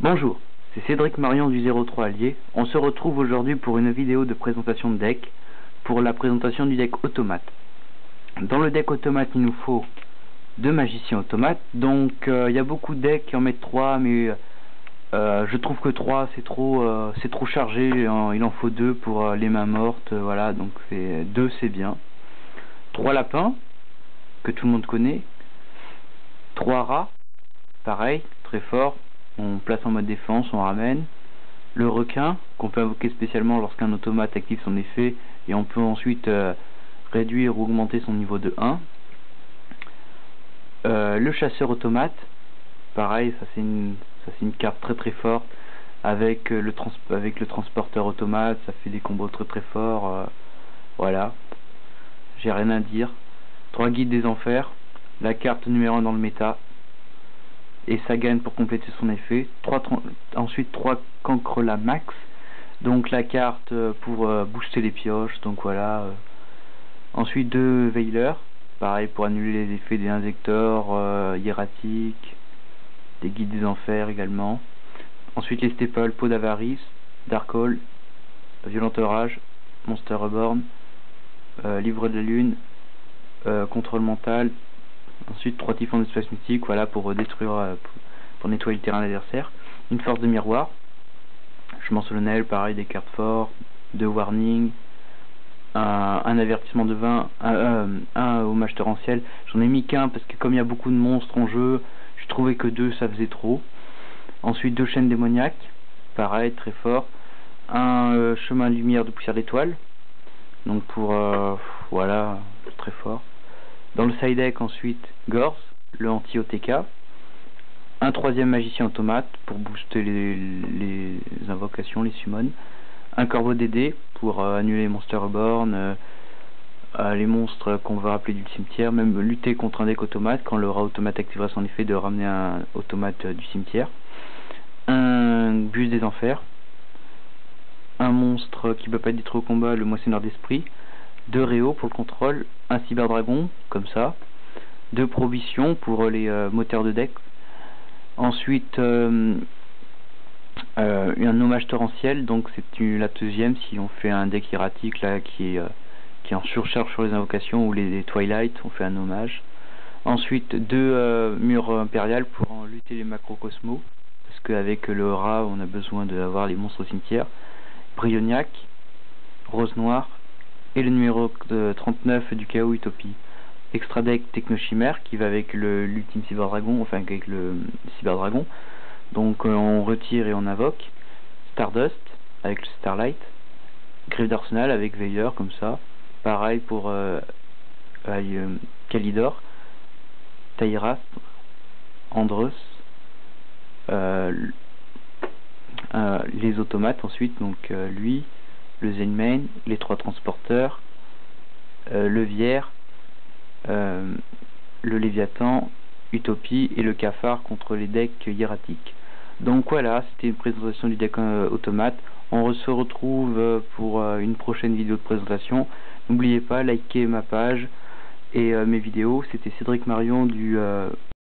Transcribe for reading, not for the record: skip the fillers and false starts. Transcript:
Bonjour, c'est Cédric Marion du 03 Allier. On se retrouve aujourd'hui pour une vidéo de présentation de deck, pour la présentation du deck automate. Dans le deck automate, il nous faut deux magiciens automates. Donc il y a beaucoup de decks qui en mettent 3, mais je trouve que 3 c'est trop chargé. Il en faut 2 pour les mains mortes. Voilà, donc 2 c'est bien. 3 lapins, que tout le monde connaît. 3 rats, pareil, très fort. On place en mode défense, on ramène. Le requin, qu'on peut invoquer spécialement lorsqu'un automate active son effet, et on peut ensuite réduire ou augmenter son niveau de 1. Le chasseur automate, pareil, ça c'est une carte très forte, avec le transporteur automate, ça fait des combos très forts, voilà, j'ai rien à dire. 3 guides des enfers, la carte numéro 1 dans le méta, et ça gagne pour compléter son effet. Ensuite 3 cancres la max, donc la carte pour booster les pioches, donc voilà. Ensuite 2 veileurs, pareil pour annuler les effets des injecteurs, hiératiques, des guides des enfers également. Ensuite les staples, peau d'avarice, dark hole, violente orage, monster reborn, livre de la lune, contrôle mental. Ensuite 3 typhons d'espace mystique, voilà, pour détruire, pour nettoyer le terrain adversaire. Une force de miroir, chemin solennel, pareil, des cartes fortes, 2 warnings, un avertissement de 20, un hommage torrentiel. J'en ai mis qu'un parce que comme il y a beaucoup de monstres en jeu, je trouvais que 2 ça faisait trop. Ensuite 2 chaînes démoniaques, pareil, très fort. Un chemin de lumière de poussière d'étoile, donc pour voilà, très fort. Dans le side deck ensuite Gorz, le anti-OTK. Un 3ème magicien automate pour booster les invocations, les summons. Un corbeau DD pour annuler les Monster Reborn, les monstres qu'on va rappeler du cimetière, même lutter contre un deck automate quand le rat automate activera son effet de ramener un automate du cimetière. Un bus des enfers. Un monstre qui peut pas être détruit au combat, le moissonneur d'esprit. 2 réaux pour le contrôle. Un cyberdragon, comme ça. 2 prohibitions pour les moteurs de deck. Ensuite un hommage torrentiel, donc c'est la 2ème si on fait un deck erratique là qui est en surcharge sur les invocations ou les Twilight, on fait un hommage. Ensuite 2 murs impériales pour en lutter les macrocosmos, parce qu'avec le rat on a besoin d'avoir les monstres au cimetière. Bryoniac, rose noire, et le numéro 39 du chaos Utopie. Extra deck Technochimère qui va avec l'ultime cyberdragon, enfin avec le cyberdragon. Donc on retire et on invoque. Stardust avec le Starlight. Griffe d'Arsenal avec Veilleur comme ça. Pareil pour Kalidor, Taïrast, Andros, les automates ensuite, donc lui, le Zenmain, les 3 transporteurs, le Vière, le Léviathan, Utopie et le Cafard contre les decks hiératiques. Donc voilà, c'était une présentation du deck automate. On se retrouve pour une prochaine vidéo de présentation. N'oubliez pas, likez ma page et mes vidéos. C'était Cédric Marion du